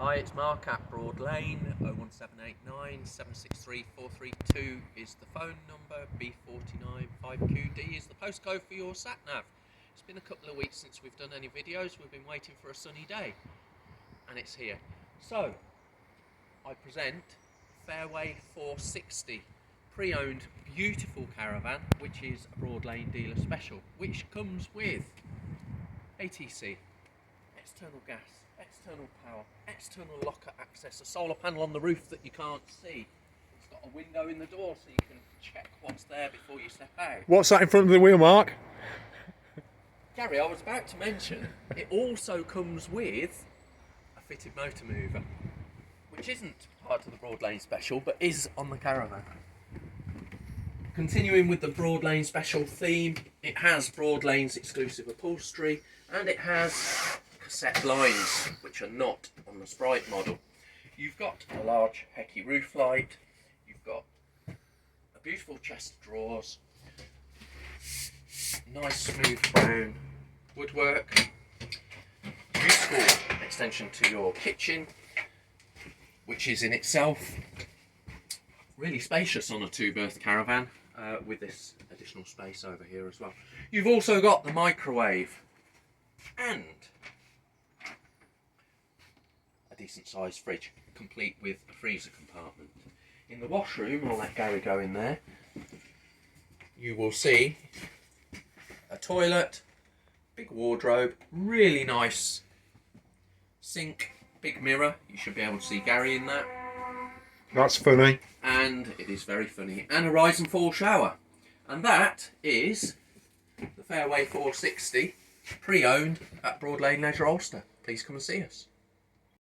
Hi, it's Mark at Broadlane. 01789 763 432 is the phone number. B49 5QD is the postcode for your sat nav. It's been a couple of weeks since we've done any videos. We've been waiting for a sunny day, and it's here. So I present Fairway 460 pre-owned beautiful caravan, which is a Broadlane dealer special, which comes with ATC, external gas, external power, external locker access, a solar panel on the roof that you can't see. It's got a window in the door so you can check what's there before you step out. What's that in front of the wheel, Mark? Gary, I was about to mention, it also comes with a fitted motor mover, which isn't part of the Broadlane special, but is on the caravan. Continuing with the Broadlane special theme, it has Broadlane's exclusive upholstery, and it has cassette blinds, which are not on the Sprite model. You've got a large Hecky roof light, you've got a beautiful chest of drawers, nice smooth brown woodwork, beautiful extension to your kitchen, which is in itself really spacious on a two-berth caravan, with this additional space over here as well. You've also got the microwave and a decent sized fridge, complete with a freezer compartment. In the washroom, I'll let Gary go in there, you will see a toilet, big wardrobe, really nice sink, big mirror, you should be able to see Gary in that. That's funny. And it is very funny. And a rise and fall shower. And that is the Fairway 460 pre-owned at Broadlane Leisure Ulster. Please come and see us.